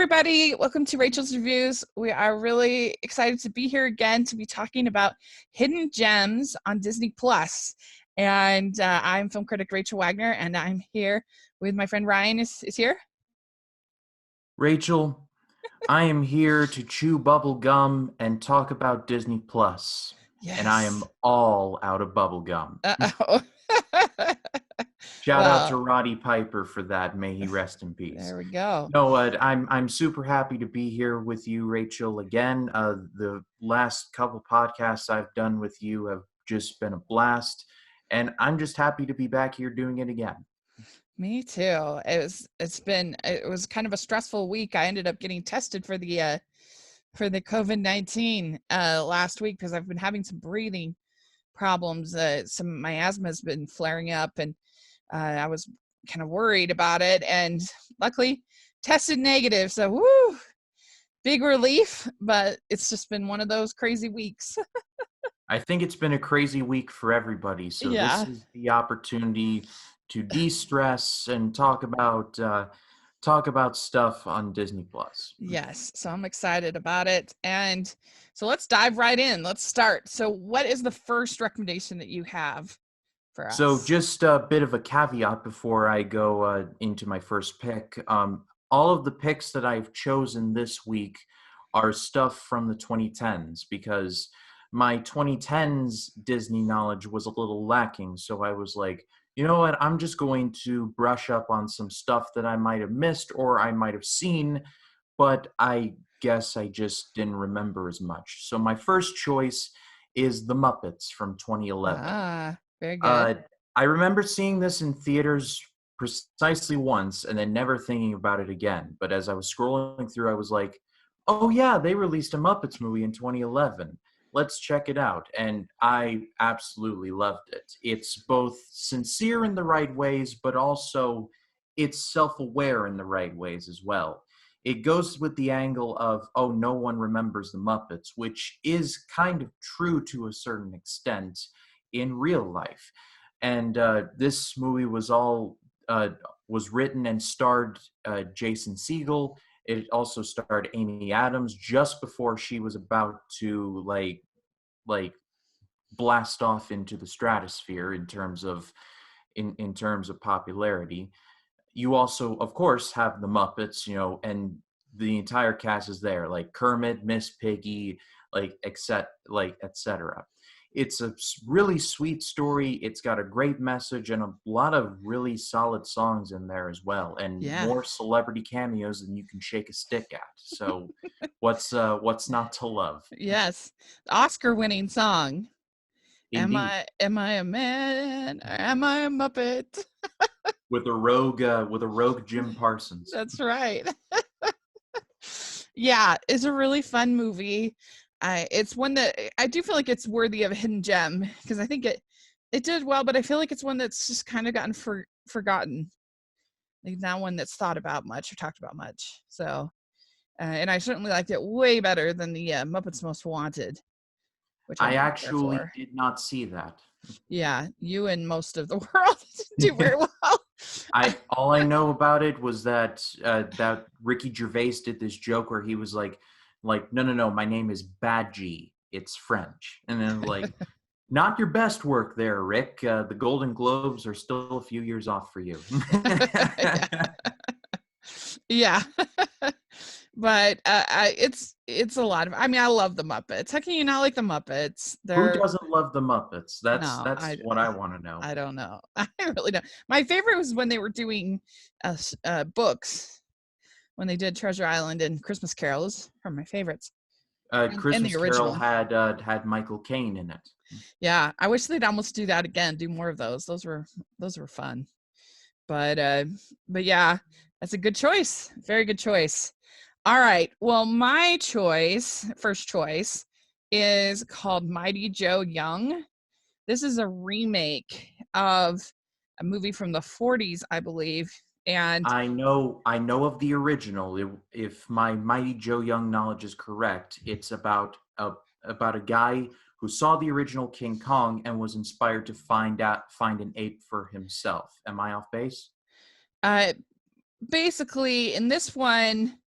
everybody. Welcome to Rachel's Reviews. We are really excited to be here again to be talking about hidden gems on Disney Plus. And I'm film critic Rachel Wagner, and I'm here with my friend Ryan is here. Rachel, I am here to chew bubble gum and talk about Disney Plus. Yes. And I am all out of bubble gum. Uh-oh. Shout out to Roddy Piper for that. May he rest in peace. There we go. No, I'm super happy to be here with you, Rachel, again. The last couple podcasts I've done with you have just been a blast. And I'm just happy to be back here doing it again. Me too. It was kind of a stressful week. I ended up getting tested for the COVID-19 last week because I've been having some breathing problems. My asthma has been flaring up, and I was kind of worried about it, and luckily tested negative. So woo, big relief, but it's just been one of those crazy weeks. I think it's been a crazy week for everybody. So Yeah. This is the opportunity to de-stress and talk about stuff on Disney Plus. Yes, so I'm excited about it. And so let's dive right in. Let's start. So what is the first recommendation that you have for us? So just a bit of a caveat before I go into my first pick. All of the picks that I've chosen this week are stuff from the 2010s because my 2010s Disney knowledge was a little lacking. So I was like, you know what, I'm just going to brush up on some stuff that I might have missed or I might have seen, but I guess I just didn't remember as much. So my first choice is The Muppets from 2011. Ah, very good. I remember seeing this in theaters precisely once and then never thinking about it again. But as I was scrolling through, I was like, oh yeah, they released a Muppets movie in 2011. Let's check it out. And I absolutely loved it. It's both sincere in the right ways, but also it's self-aware in the right ways as well. It goes with the angle of, oh, no one remembers the Muppets, which is kind of true to a certain extent in real life. And this movie was written and starred Jason Segel. It also starred Amy Adams just before she was about to like blast off into the stratosphere in terms of popularity. You also, of course, have the Muppets, and the entire cast is there, like Kermit, Miss Piggy, etc. It's a really sweet story. It's got a great message and a lot of really solid songs in there as well, and more celebrity cameos than you can shake a stick at. So, what's not to love? Yes, Oscar-winning song. Indeed. Am I a man? Or am I a Muppet? with a rogue Jim Parsons. That's right. Yeah, it's a really fun movie. It's one that I do feel like it's worthy of a hidden gem because I think it did well, but I feel like it's one that's just kind of gotten forgotten. Like not one that's thought about much or talked about much. So, and I certainly liked it way better than the Muppets Most Wanted, which I actually did not see that. Yeah, you and most of the world do very well. All I know about it was that that Ricky Gervais did this joke where he was like, no, my name is Badgie. It's French. And then like, not your best work there, Rick. The Golden Globes are still a few years off for you. Yeah. But it's a lot of, I mean, I love the Muppets. How can you not like the Muppets? Who doesn't love the Muppets? That's what I want to know. I don't know. I really don't. My favorite was when they were doing books. When they did Treasure Island and Christmas Carols are my favorites. Christmas Carol had Michael Caine in it. Yeah, I wish they'd almost do that again. Do more of those. Those were fun. But yeah, that's a good choice. Very good choice. All right. Well, my first choice, is called Mighty Joe Young. This is a remake of a movie from the 40s, I believe. And I know of the original. If my Mighty Joe Young knowledge is correct, it's about a guy who saw the original King Kong and was inspired to find an ape for himself. Am I off base? Basically, in this one,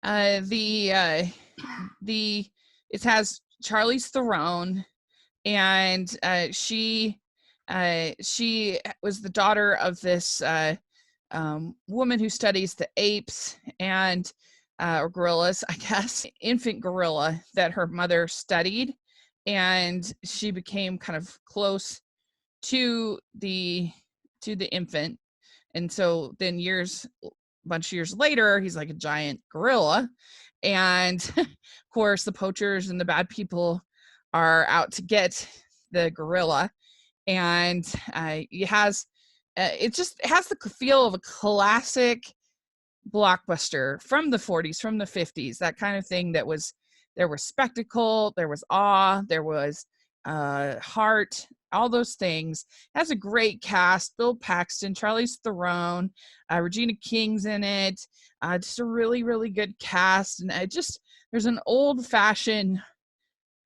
The it has Charlize Theron, and she was the daughter of this woman who studies the apes and or gorillas, I guess, infant gorilla that her mother studied, and she became kind of close to the infant, and so then a bunch of years later, he's like a giant gorilla, and of course the poachers and the bad people are out to get the gorilla, and it has the feel of a classic blockbuster from the 40s, from the 50s, that kind of thing. There was spectacle, there was awe, there was heart, all those things. It has a great cast: Bill Paxton, Charlize Theron, Regina King's in it. Just a really, really good cast, and there's an old fashioned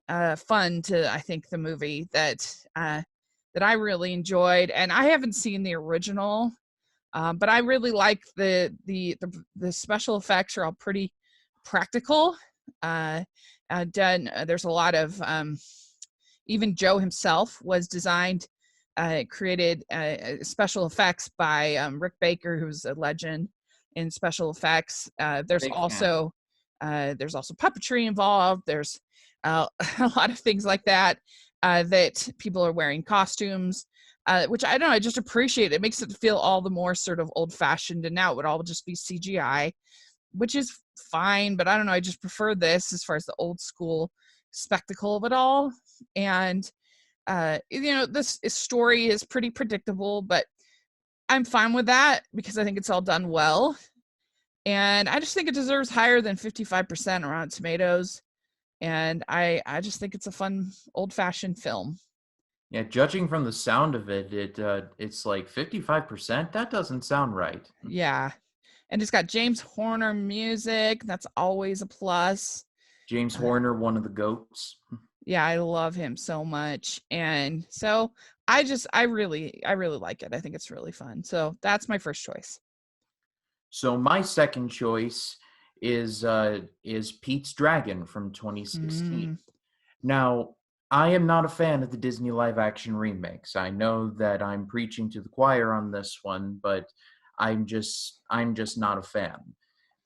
fun to, I think, the movie that I really enjoyed. And I haven't seen the original, but I really like the special effects are all pretty practical. There's a lot of even Joe himself was created special effects by Rick Baker, who's a legend in special effects. There's also puppetry involved. There's a lot of things like that that people are wearing costumes, which I don't know, I just appreciate. It makes it feel all the more sort of old-fashioned, and now it would all just be CGI, which is fine, but I don't know, I just prefer this as far as the old school spectacle of it all. And this story is pretty predictable, but I'm fine with that because I think it's all done well, and I just think it deserves higher than 55% on Rotten Tomatoes. And I just think it's a fun old-fashioned film. Yeah, judging from the sound of it, it's like 55%. That doesn't sound right. Yeah. And it's got James Horner music. That's always a plus. James Horner, one of the GOATs. Yeah, I love him so much. And so I really like it. I think it's really fun. So that's my first choice. So my second choice is Pete's Dragon from 2016. Now, I am not a fan of the Disney live action remakes. I know that I'm preaching to the choir on this one, but I'm just not a fan.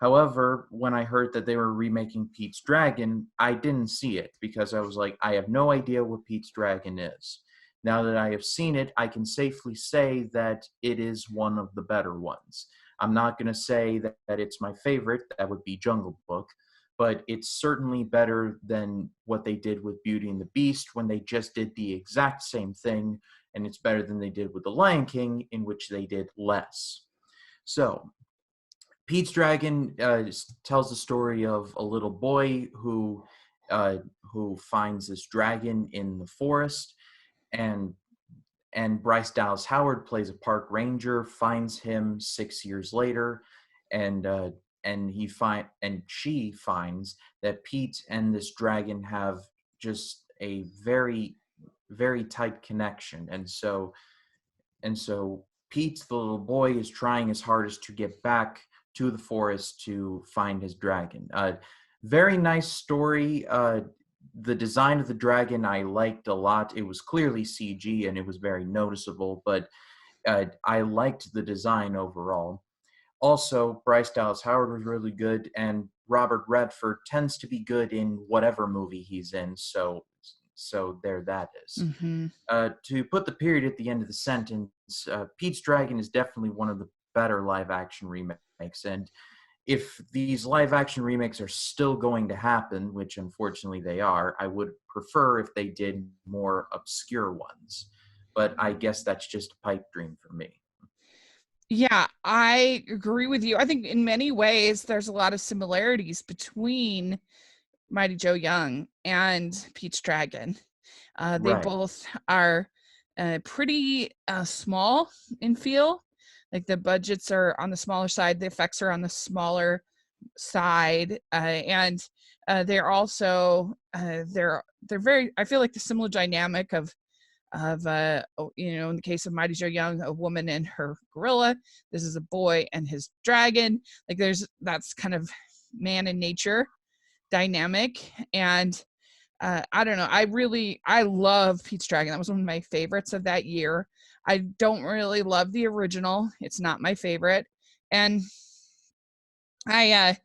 However, when I heard that they were remaking Pete's Dragon, I didn't see it because I was like, I have no idea what Pete's Dragon is. Now that I have seen it, I can safely say that it is one of the better ones. I'm not going to say that it's my favorite. That would be Jungle Book. But it's certainly better than what they did with Beauty and the Beast when they just did the exact same thing. And it's better than they did with The Lion King, in which they did less. So, Pete's Dragon tells the story of a little boy who finds this dragon in the forest, and Bryce Dallas Howard plays a park ranger, finds him 6 years later, and she finds that Pete and this dragon have just a very, very tight connection, and so Pete, the little boy, is trying his hardest to get back to the forest to find his dragon. Very nice story. The design of the dragon I liked a lot. It was clearly CG and it was very noticeable, but I liked the design overall. Also, Bryce Dallas Howard was really good, and Robert Redford tends to be good in whatever movie he's in, so there that is. Mm-hmm. To put the period at the end of the sentence, Pete's Dragon is definitely one of the better live-action remakes, and if these live-action remakes are still going to happen, which unfortunately they are, I would prefer if they did more obscure ones, but I guess that's just a pipe dream for me. Yeah, I agree with you. I think in many ways there's a lot of similarities between Mighty Joe Young and Pete's Dragon. They Right. both are pretty small in feel. Like the budgets are on the smaller side, the effects are on the smaller side, and they're also they're very. I feel like the similar dynamic of in the case of Mighty Joe Young, a woman and her gorilla. This is a boy and his dragon. Like that's kind of man and nature dynamic. And I don't know. I love Pete's Dragon. That was one of my favorites of that year. I don't really love the original. It's not my favorite. And I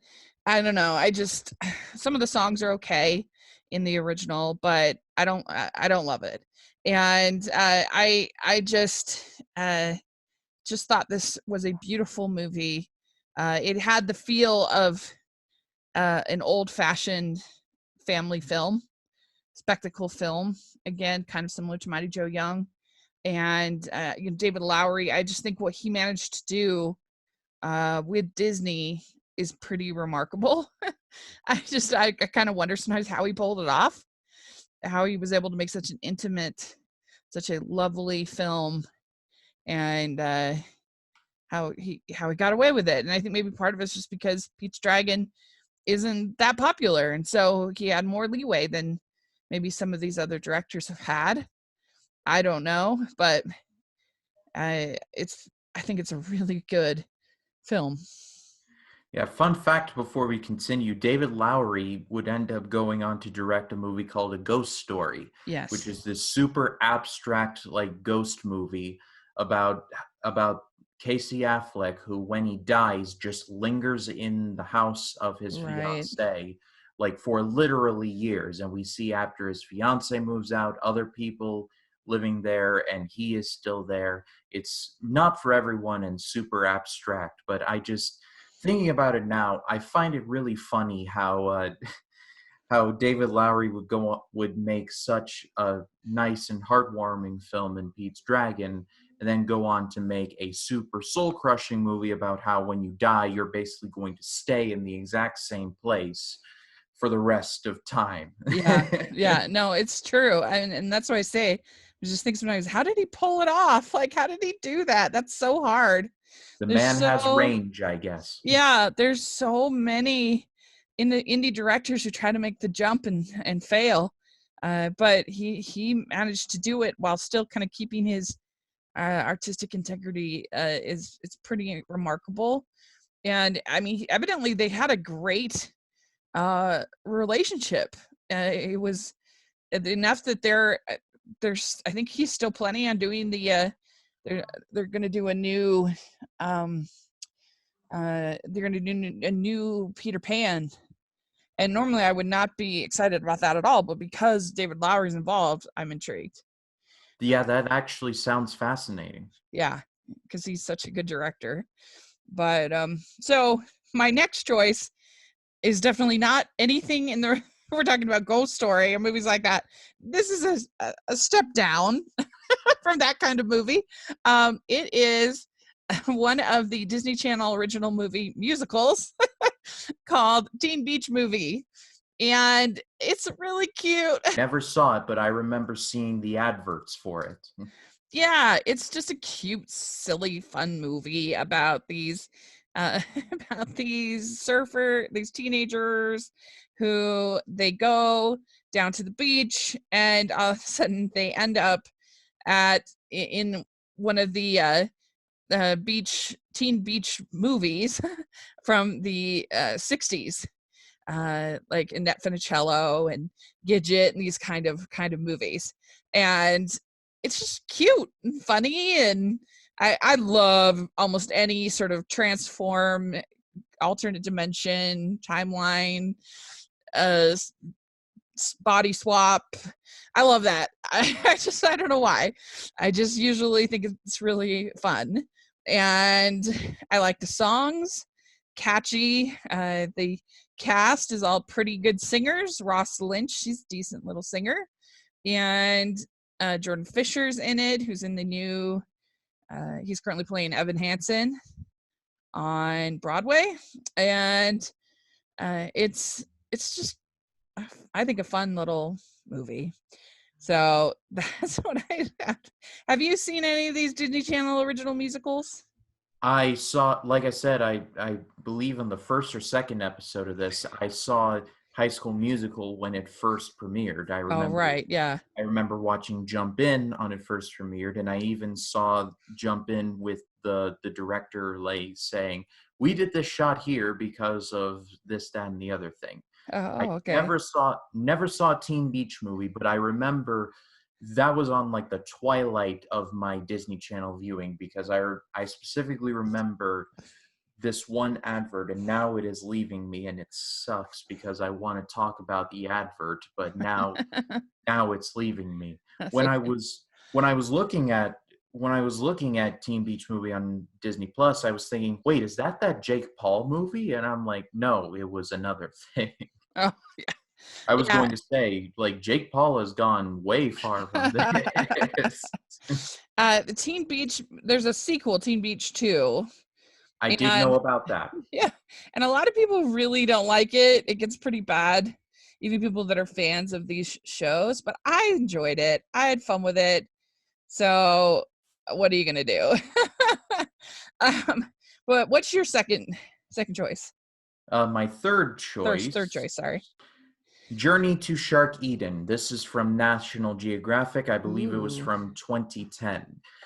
I don't know. I just some of the songs are okay in the original, but I don't love it. And I just thought this was a beautiful movie. It had the feel of an old-fashioned family film, spectacle film. Again, kind of similar to Mighty Joe Young and David Lowery. I just think what he managed to do with Disney is pretty remarkable. I kind of wonder sometimes how he pulled it off, how he was able to make such an intimate, such a lovely film, and how he got away with it. And I think maybe part of it's just because Pete's Dragon isn't that popular, and so he had more leeway than maybe some of these other directors have had. I don't know, but I think it's a really good film. Yeah, fun fact before we continue, David Lowery would end up going on to direct a movie called A Ghost Story, which Yes. is this super abstract like ghost movie about Casey Affleck, who when he dies just lingers in the house of his Right. fiancee like for literally years. And we see after his fiance moves out, other people living there and he is still there. It's not for everyone and super abstract, but I just thinking about it now, I find it really funny how how David Lowery would make such a nice and heartwarming film in Pete's Dragon, and then go on to make a super soul crushing movie about how when you die, you're basically going to stay in the exact same place for the rest of time. Yeah. Yeah. No, it's true. And that's why I say, I just think sometimes, how did he pull it off? Like, how did he do that? That's so hard. The There's man has so, range, I guess. yeah, there's so many in the indie directors who try to make the jump and fail. But he managed to do it while still kind of keeping his artistic integrity. Is It's pretty remarkable. And I mean, evidently they had a great relationship. It was enough that there's I think he's still planning on doing they're going to do a new they're going to do a new Peter Pan. And normally I would not be excited about that at all, but because David Lowery's involved, I'm intrigued. Yeah, that actually sounds fascinating. Yeah, because he's such a good director. But so my next choice is definitely not anything in the we're talking about Ghost Story or movies like that. This is a step down from that kind of movie. It is one of the Disney Channel original movie musicals called Teen Beach Movie. And it's really cute. Never saw it, but I remember seeing the adverts for it. Yeah, it's just a cute, silly, fun movie about these about these teenagers who they go down to the beach and all of a sudden they end up in one of the teen beach movies from the 60s, like Annette Funicello and Gidget and these kind of movies. And it's just cute and funny. And I love almost any sort of transform, alternate dimension, timeline, uh, body swap. I love that. I don't know why. I just usually think it's really fun. And I like the songs, catchy. The cast is all pretty good singers. Ross Lynch, she's a decent little singer. And Jordan Fisher's in it, who's in the new, he's currently playing Evan Hansen on Broadway. And it's just, I think, a fun little movie. So that's what I have. Have you seen any of these Disney Channel original musicals? I saw, like I said, I believe in the first or second episode of this, I saw High School Musical when it first premiered. Oh, right. Yeah. I remember watching Jump In on it first premiered, and I even saw Jump In with the director like saying, we did this shot here because of this, that, and the other thing. I Okay. never saw a Teen Beach Movie, but I remember that was on like the twilight of my Disney Channel viewing, because I specifically remember this one advert, and now it is leaving me, and it sucks because I want to talk about the advert, but now it's leaving me. That's When I okay. was when I was looking at when I was looking at Teen Beach Movie on Disney Plus, I was thinking, wait, is that Jake Paul movie? And I'm like, no, it was another thing. Oh, I was yeah. going to say, like, Jake Paul has gone way far from this. The Teen Beach, there's a sequel, Teen Beach 2. I did know And about that. yeah, and a lot of people really don't like it. It gets pretty bad, even people that are fans of these shows, but I enjoyed it. I had fun with it. So, what are you gonna do? But what's your second choice? My third Third choice, choice, sorry. Journey to Shark Eden. This is from National Geographic. I believe it was Ooh. from 2010.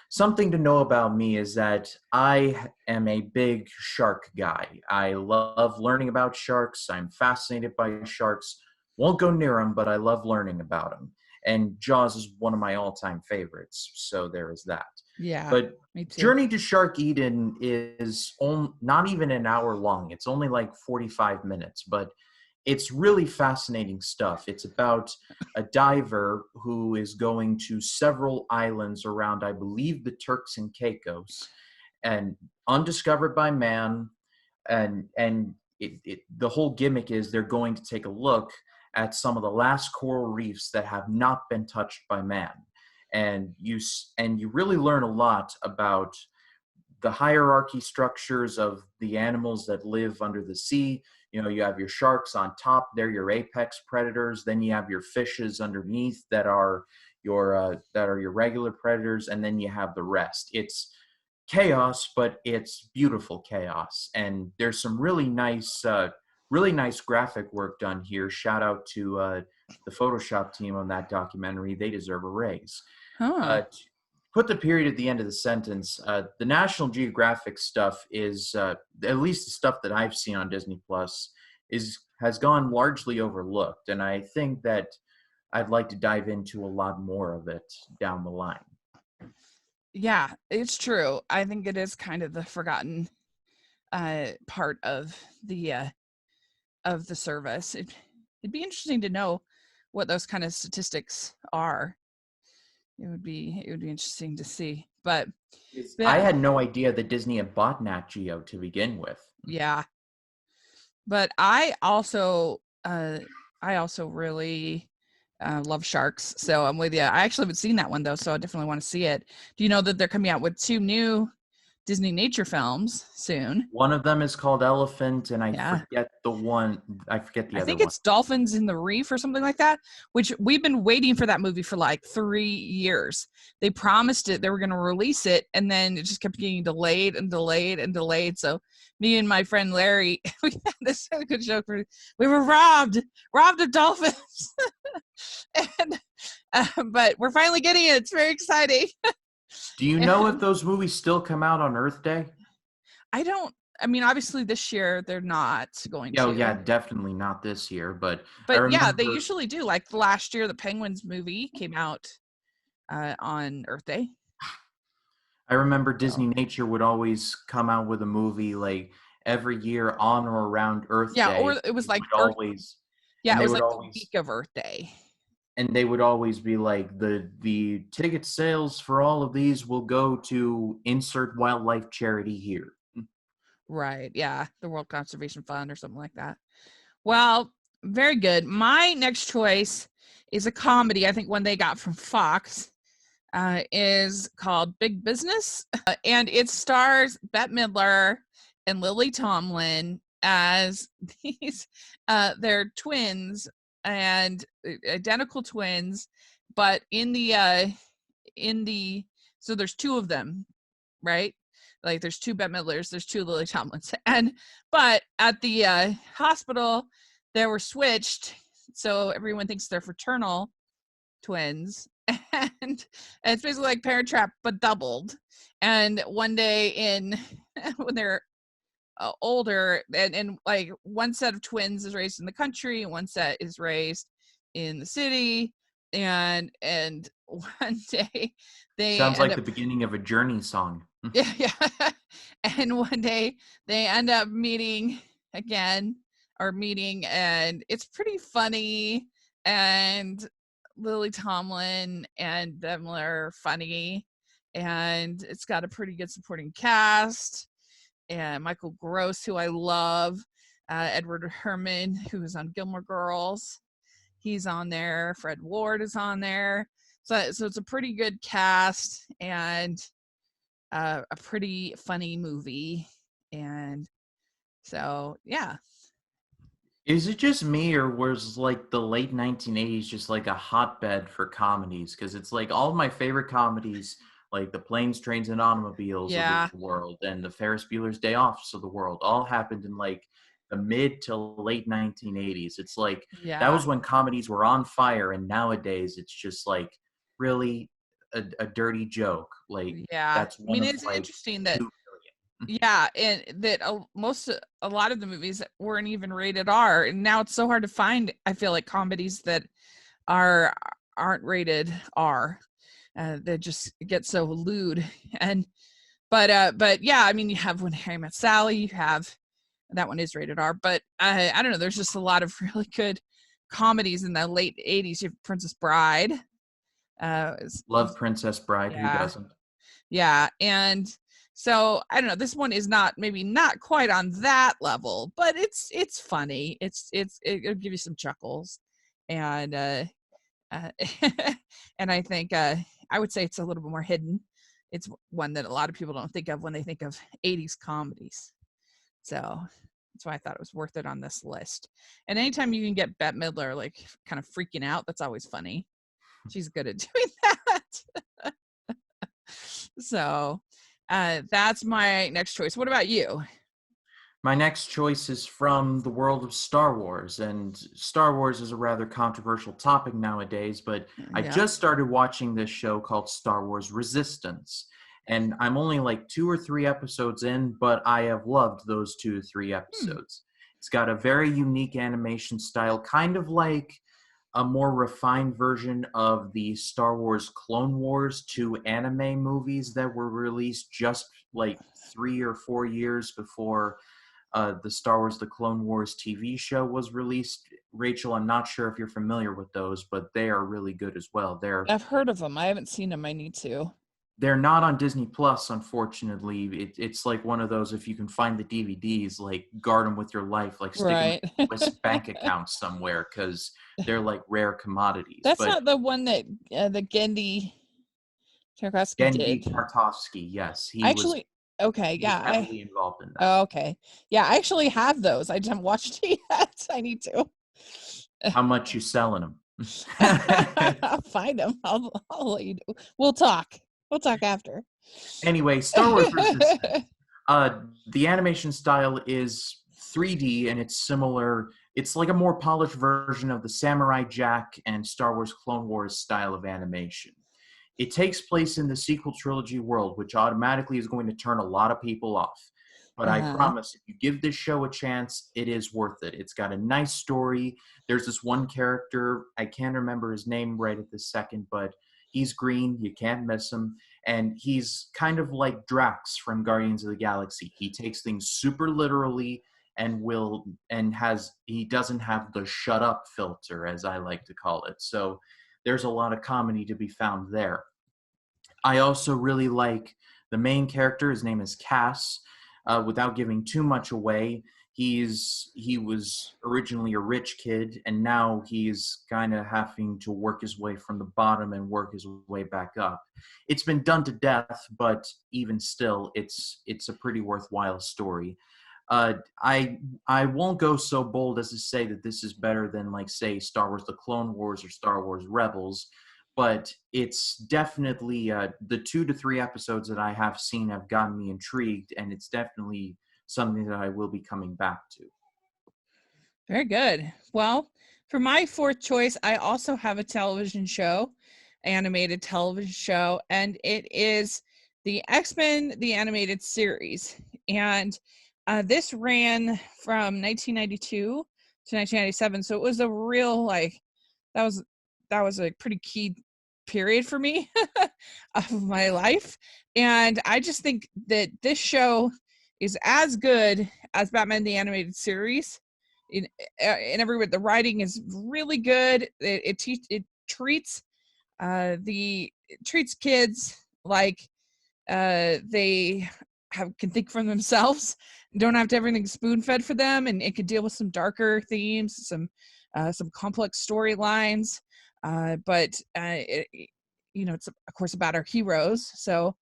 Something to know about me is that I am a big shark guy. I love learning about sharks. I'm fascinated by sharks. Won't go near them, but I love learning about them. And Jaws is one of my all-time favorites, so there is that. Yeah, But me too. Journey to Shark Eden is not even an hour long. It's only like 45 minutes, but it's really fascinating stuff. It's about a diver who is going to several islands around, I believe, the Turks and Caicos, and undiscovered by man. And the whole gimmick is they're going to take a look at some of the last coral reefs that have not been touched by man. And you really learn a lot about the hierarchy structures of the animals that live under the sea. You know, you have your sharks on top, they're your apex predators. Then you have your fishes underneath that are your regular predators, and then you have the rest. It's chaos, but it's beautiful chaos. And there's some really nice graphic work done here. Shout out to the Photoshop team on that documentary. They deserve a raise. Huh. To put the period at the end of the sentence, the National Geographic stuff is, at least the stuff that I've seen on Disney Plus, has gone largely overlooked, and I think that I'd like to dive into a lot more of it down the line. Yeah, it's true. I think it is kind of the forgotten part of the service. It'd be interesting to know what those kind of statistics are. It would be interesting to see. But I but had no idea that Disney had bought Nat Geo to begin with. yeah, but I also really love sharks. So I'm with you. I actually haven't seen that one though, so I definitely want to see it. Do you know that they're coming out with 2 new Disney nature films soon? One of them is called Elephant, and Yeah. I forget the I other think one. it's Dolphins in the Reef or something like that, which we've been waiting for that movie for like 3 years. They promised it, they were going to release it, and then it just kept getting delayed and delayed and delayed. So me and my friend Larry, we had this good joke. We were robbed of dolphins. and but we're finally getting it. It's very exciting. Do you know if And those movies still come out on Earth Day? I don't I mean obviously this year they're not going Oh yeah, to. definitely not this year. But I But yeah, they remember usually do. Like last year the Penguins movie came out on Earth Day. I remember So Disney Nature would always come out with a movie like every year on or around Earth yeah, or Day. it was They like would Earth. always, Yeah, and it they was would like the always, week of Earth Day. and they would always be like, the ticket sales for all of these will go to insert wildlife charity here. Right. Yeah, the World Conservation Fund or something like that. Well, very good. My next choice is a comedy. I think one they got from Fox is called Big Business, and it stars Bette Midler and Lily Tomlin as these. They're twins and identical twins, but in the so there's 2 of them, right? Like there's 2 Bette Midlers, there's 2 Lily Tomlins, and but at the hospital they were switched, so everyone thinks they're fraternal twins, and it's basically like Parent Trap but doubled. And one day in when they're older, and like one set of twins is raised in the country, one set is raised in the city, and one day they Sounds end like up the beginning of a Journey song. yeah, yeah. And one day they end up meeting again, and it's pretty funny. And Lily Tomlin and them are funny, and it's got a pretty good supporting cast. And Michael Gross, who I love, Edward Herman, who is on Gilmore Girls, he's on there. Fred Ward is on there. So it's a pretty good cast, and a pretty funny movie. And so, yeah. Is it just me, or was like the late 1980s just like a hotbed for comedies? Because it's like all my favorite comedies, like the Planes, Trains, and Automobiles of the Yeah. world and the Ferris Bueller's Day Offs of the world, all happened in like the mid to late 1980s. It's like that Yeah. was when comedies were on fire, and nowadays it's just like really a dirty joke. Like Yeah. that's I one mean, of it's like interesting that, 2 million. yeah, and that a lot of the movies weren't even rated R, and now it's so hard to find, I feel like, comedies that are aren't rated R. They just get so lewd. And but yeah, I mean, you have When Harry Met Sally, you have that one is rated R, but I don't know, there's just a lot of really good comedies in the late 80s. You have Princess Bride. Love Princess Bride. Who Yeah, doesn't? yeah. And so I don't know, this one is maybe not quite on that level, but it's funny. It'll give you some chuckles. And uh and I think I would say it's a little bit more hidden. It's one that a lot of people don't think of when they think of 80s comedies. So that's why I thought it was worth it on this list. And anytime you can get Bette Midler like kind of freaking out, that's always funny. She's good at doing that. So that's my next choice. What about you? My next choice is from the world of Star Wars, and Star Wars is a rather controversial topic nowadays, but I Yeah. just started watching this show called Star Wars Resistance, and I'm only like 2 or 3 episodes in, but I have loved those 2 or 3 Hmm. episodes. It's got a very unique animation style, kind of like a more refined version of the Star Wars Clone Wars 2 anime movies that were released just like 3 or 4 years before the Star Wars The Clone Wars TV show was released. Rachel, I'm not sure if you're familiar with those, but they are really good as well. I've heard of them. I haven't seen them. I need to. They're not on Disney Plus, unfortunately. It's like one of those, if you can find the DVDs, like guard them with your life, like stick them Right. in a Swiss bank account somewhere, because they're like rare commodities. That's But not the one that the Gendy Tarkovsky Gendy did. Tartovsky, yes, Actually, okay, he was yeah, heavily involved in that. oh, okay. Yeah, I actually have those. I just haven't watched it yet. I need to. How much you selling them? I'll find them. I'll let you know. We'll talk. We'll talk after. Anyway, Star Wars Resistance. The animation style is 3D, and it's similar. It's like a more polished version of the Samurai Jack and Star Wars Clone Wars style of animation. It takes place in the sequel trilogy world, which automatically is going to turn a lot of people off. But I Uh-huh. promise, if you give this show a chance, it is worth it. It's got a nice story. There's this one character, I can't remember his name right at this second, but he's green. You can't miss him. And he's kind of like Drax from Guardians of the Galaxy. He takes things super literally and he doesn't have the shut up filter, as I like to call it. So there's a lot of comedy to be found there. I also really like the main character. His name is Cass. Without giving too much away, he was originally a rich kid, and now he's kind of having to work his way from the bottom and work his way back up. It's been done to death, but even still, it's a pretty worthwhile story. I won't go so bold as to say that this is better than, like, say, Star Wars: The Clone Wars or Star Wars Rebels, but it's definitely the 2 to 3 episodes that I have seen have gotten me intrigued, and it's definitely something that I will be coming back to. Very good. Well, for my fourth choice, I also have a television show, animated television show, and it is the X-Men, the animated series. And This ran from 1992 to 1997, so it was a real that was that was a pretty key period for me of my life. And I just think that this show is as good as Batman the Animated Series. In every way, the writing is really good. It treats treats kids like they can think for themselves, don't have to have everything spoon fed for them, and it could deal with some darker themes, some complex storylines. But it's of course about our heroes, so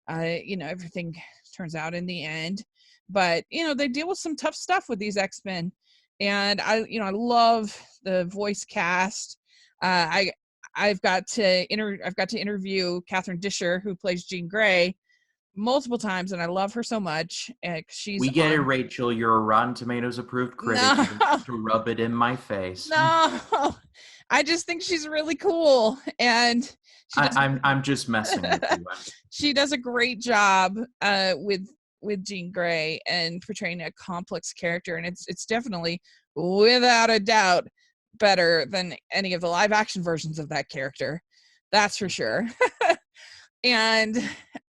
everything turns out in the end. But they deal with some tough stuff with these X-Men, and I love the voice cast. I've got to interview Catherine Disher, who plays Jean Grey, multiple times, and I love her so much. She's We get it, Rachel. You're a Rotten Tomatoes approved critic. No. You don't have to rub it in my face. No, I just think she's really cool, and I'm just messing with you. She does a great job with Jean Grey and portraying a complex character, and it's definitely, without a doubt, better than any of the live action versions of that character. That's for sure. And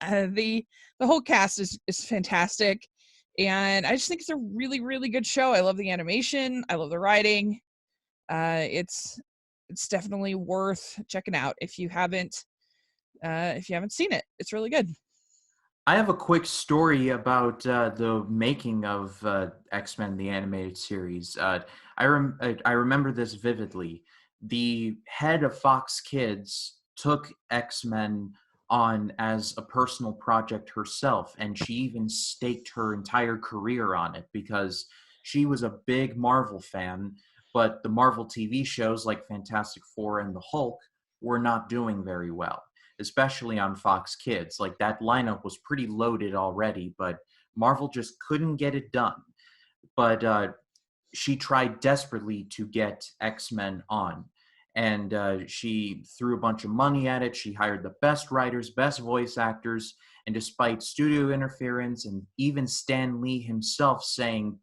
the whole cast is fantastic, and I just think it's a really, really good show. I love the animation. I love the writing. It's definitely worth checking out if you haven't seen it. It's really good. I have a quick story about the making of X-Men: The Animated Series. I remember this vividly. The head of Fox Kids took X-Men on as a personal project herself, and she even staked her entire career on it because she was a big Marvel fan, but the Marvel TV shows like Fantastic Four and the Hulk were not doing very well, especially on Fox Kids. Like, that lineup was pretty loaded already, but Marvel just couldn't get it done. But she tried desperately to get X-Men on, and she threw a bunch of money at it. She hired the best writers, best voice actors, and despite studio interference and even Stan Lee himself saying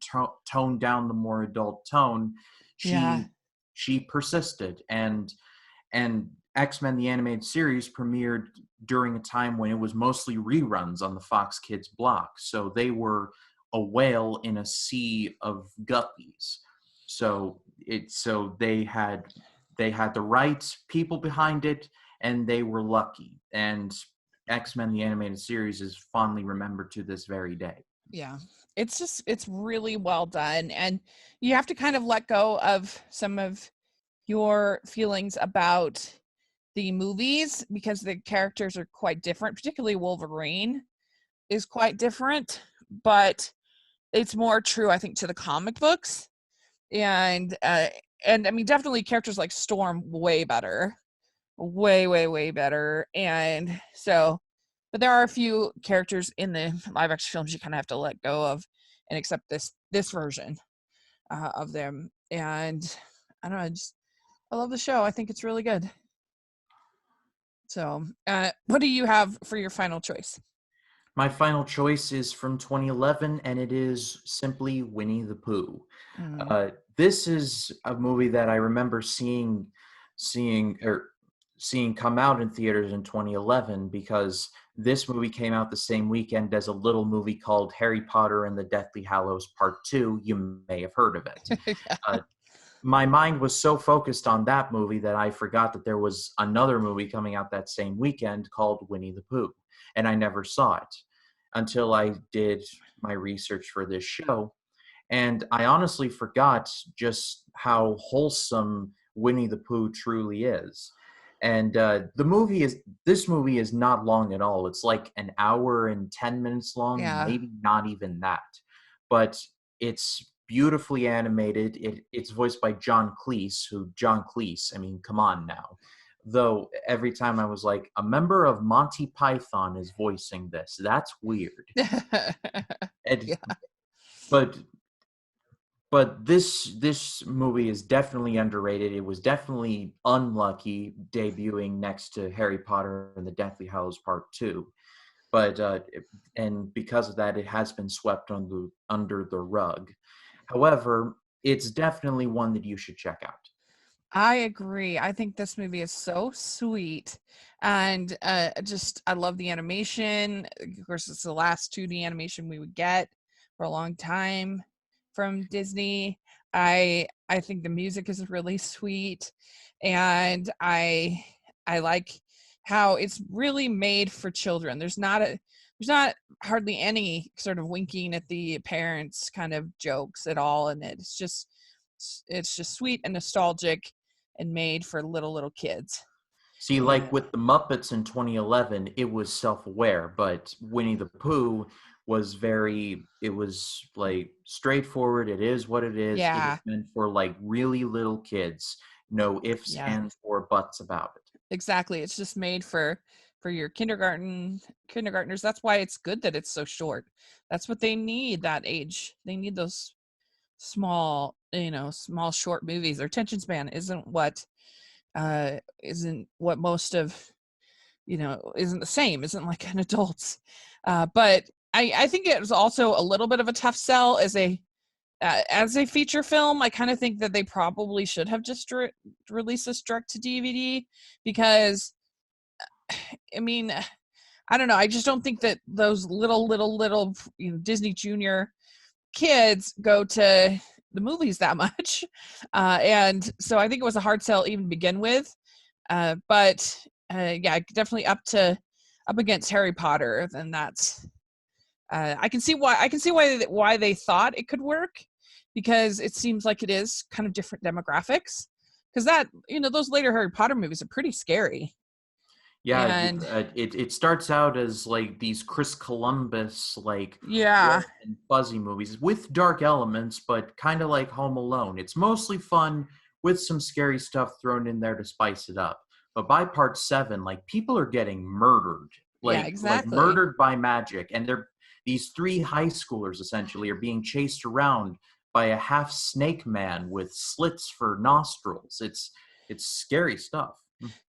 tone down the more adult tone, she persisted. And X-Men: The Animated Series premiered during a time when it was mostly reruns on the Fox Kids block. So they were a whale in a sea of guppies. So they had the right people behind it, and they were lucky. And X-Men: The Animated Series is fondly remembered to this very day. Yeah, it's really well done, and you have to kind of let go of some of your feelings about the movies because the characters are quite different. Particularly Wolverine is quite different, but it's more true, I think, to the comic books. And I mean, definitely characters like Storm, way better, way better. And so, but there are a few characters in the live action films you kind of have to let go of and accept this version of them. And I don't know, I love the show. I think it's really good. So, what do you have for your final choice? My final choice is from 2011, and it is simply Winnie the Pooh. This is a movie that I remember seeing come out in theaters in 2011 because this movie came out the same weekend as a little movie called Harry Potter and the Deathly Hallows Part 2. You may have heard of it. Yeah. My mind was so focused on that movie that I forgot that there was another movie coming out that same weekend called Winnie the Pooh, and I never saw it until I did my research for this show. And I honestly forgot just how wholesome Winnie the Pooh truly is. And this movie is not long at all. It's like an hour and 10 minutes long, maybe not even that. But it's beautifully animated. It's voiced by John Cleese, I mean, come on now. Though every time I was like, a member of Monty Python is voicing this. That's weird. Yeah. But this movie is definitely underrated. It was definitely unlucky debuting next to Harry Potter and the Deathly Hallows Part 2. but and because of that, it has been swept under the rug. However, it's definitely one that you should check out. I agree. I think this movie is so sweet. And just, I love the animation. Of course, it's the last 2D animation we would get for a long time from Disney. I think the music is really sweet. And I like how it's really made for children. There's not hardly any sort of winking at the parents kind of jokes at all in it. It's just sweet and nostalgic and made for little kids. See, like And with the Muppets in 2011, it was self-aware, but Winnie the Pooh was it was like straightforward. It is what it is. It is yeah, meant for like really little kids. No ifs, yeah, ands, or buts about it. exactly. It's just made for your kindergartners. That's why it's good that it's so short. That's what they need that age. They need those small, small short movies. Their attention span isn't what most of, isn't the same, isn't like an adult's. But I think it was also a little bit of a tough sell as a feature film. I kind of think that they probably should have just released this direct to DVD because, I mean, I don't know. I just don't think that those little Disney Junior kids go to the movies that much, and so I think it was a hard sell even to begin with. But yeah, definitely up against Harry Potter. Then that's I can see why they thought it could work, because it seems like it is kind of different demographics. Because that those later Harry Potter movies are pretty scary, Yeah, and it starts out as like these Chris Columbus like yeah, warm and fuzzy movies with dark elements, but kind of like Home Alone. It's mostly fun with some scary stuff thrown in there to spice it up. But by part 7, like people are getting murdered, yeah, like exactly. murdered by magic, and these 3 high schoolers essentially are being chased around by a half snake man with slits for nostrils. It's scary stuff.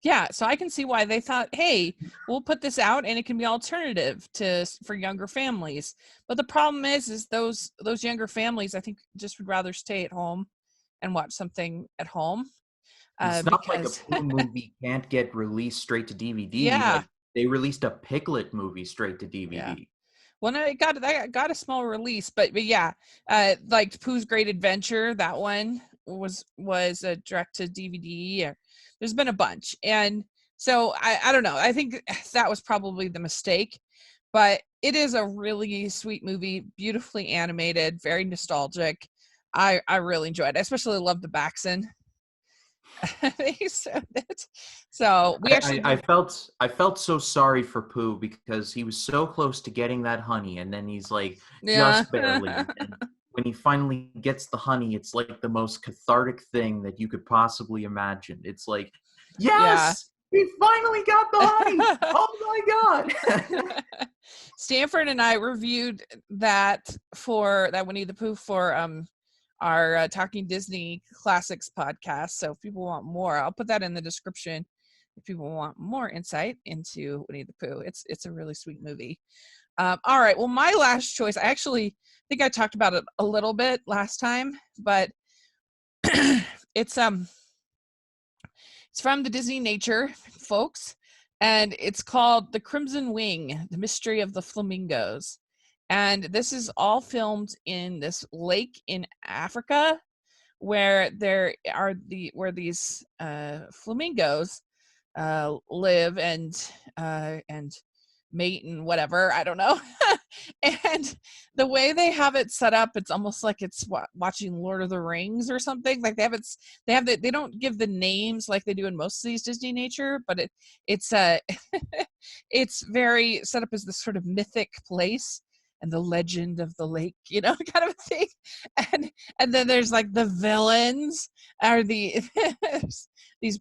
Yeah, so I can see why they thought, hey, we'll put this out and it can be alternative for younger families. But the problem is those younger families, I think, just would rather stay at home and watch something at home, It's not like a because Pooh movie can't get released straight to DVD. yeah, Like they released a Piglet movie straight to yeah. DVD. Well, no, that got a small release, but yeah, like Pooh's Great Adventure, that one was a direct to DVD. Or there's been a bunch, and so I don't know. I think that was probably the mistake, but it is a really sweet movie, beautifully animated, very nostalgic. I really enjoyed it. I especially love the Baxon. so we actually I felt so sorry for Pooh because he was so close to getting that honey, and then he's like yeah. just barely. And when he finally gets the honey, it's like the most cathartic thing that you could possibly imagine. It's like, Yeah. yes, we finally got the honey. Oh my god. Stanford and I reviewed that for that Winnie the Pooh for our Talking Disney Classics podcast. So if people want more, I'll put that in the description. If people want more insight into Winnie the Pooh, it's a really sweet movie. All right, well, my last choice, I actually think I talked about it a little bit last time, but it's it's from the Disney Nature folks, and it's called The Crimson Wing: The Mystery of the Flamingos. And this is all filmed in this lake in Africa, where where these flamingos live and mate and whatever, I don't know. And the way they have it set up, it's almost like it's watching Lord of the Rings or something. Like they don't give the names like they do in most of these Disney nature, but it's it's very set up as this sort of mythic place and the legend of the lake, kind of a thing. and and then there's like the villains are these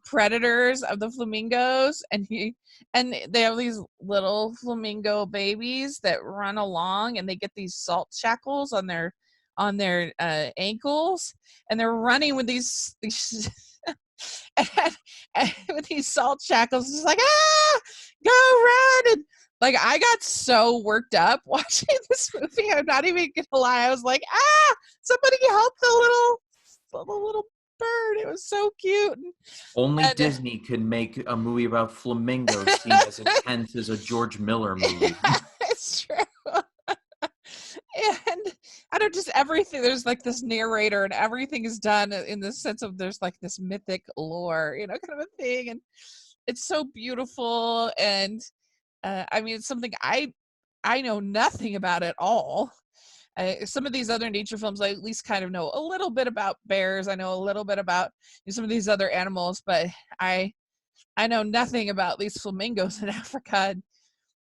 predators of the flamingos, and they have these little flamingo babies that run along, and they get these salt shackles on their ankles, and they're running with these and with these salt shackles. It's like, go run, Like, I got so worked up watching this movie. I'm not even gonna lie. I was like, somebody help the little bird. It was so cute. Only And Disney could make a movie about flamingos seem as intense as a George Miller movie. it's true. And I don't just everything. There's like this narrator, and everything is done in the sense of there's like this mythic lore, kind of a thing, and it's so beautiful. And I mean, it's something I know nothing about at all. Some of these other nature films, I at least kind of know a little bit about bears. I know a little bit about some of these other animals, but I know nothing about these flamingos in Africa.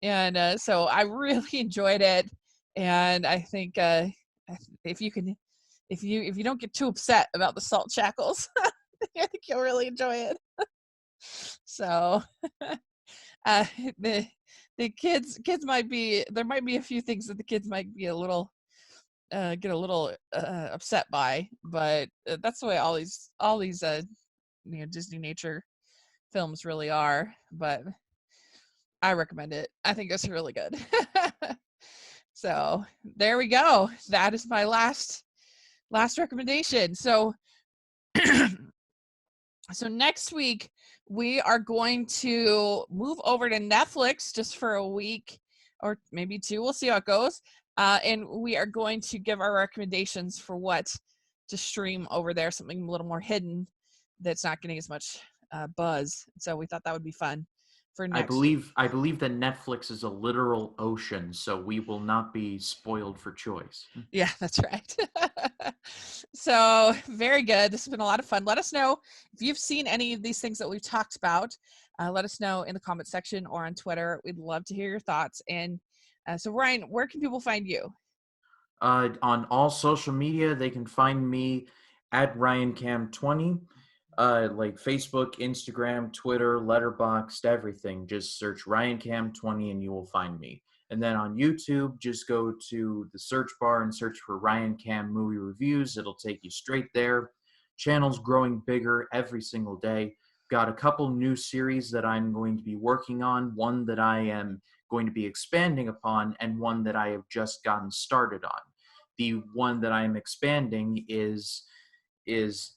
And so I really enjoyed it. And I think if you don't get too upset about the salt shackles, I think you'll really enjoy it. So uh, the kids might be there might be a few things that the kids might be a little get a little upset by, but that's the way all these Disney nature films really are. But I recommend it. I think it's really good. So there we go. That is my last recommendation. So so next week we are going to move over to Netflix just for a week or maybe two. We'll see how it goes. And we are going to give our recommendations for what to stream over there, something a little more hidden that's not getting as much buzz. So we thought that would be fun for I next week. believe that Netflix is a literal ocean, so we will not be spoiled for choice. Yeah, that's right. So very good. This has been a lot of fun. Let us know if you've seen any of these things that we've talked about. Let us know in the comment section or on Twitter. We'd love to hear your thoughts. And so Ryan, where can people find you? On all social media, they can find me at RyanCam20, like Facebook, Instagram, Twitter, Letterboxd, everything. Just search RyanCam20 and you will find me. And then on YouTube, just go to the search bar and search for Ryan Cam Movie Reviews. It'll take you straight there. Channel's growing bigger every single day. Got a couple new series that I'm going to be working on, one that I am going to be expanding upon, and one that I have just gotten started on. The one that I am expanding is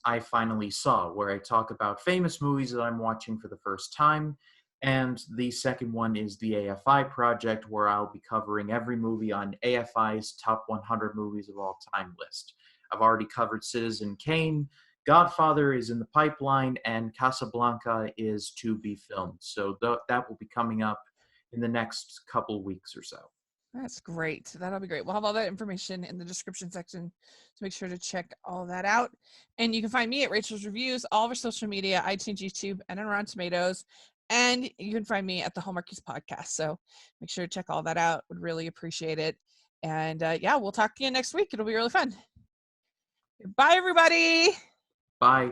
I Finally Saw, where I talk about famous movies that I'm watching for the first time. And the second one is the AFI project, where I'll be covering every movie on AFI's top 100 movies of all time list. I've already covered Citizen Kane, Godfather is in the pipeline, and Casablanca is to be filmed. So that will be coming up in the next couple weeks or so. That's great. That'll be great. We'll have all that information in the description section, so make sure to check all that out. And you can find me at Rachel's Reviews, all of our social media, iTunes, YouTube, and on Rotten Tomatoes. And you can find me at the Hallmarkies podcast. So make sure to check all that out. Would really appreciate it. And yeah, we'll talk to you next week. It'll be really fun. Bye, everybody. Bye.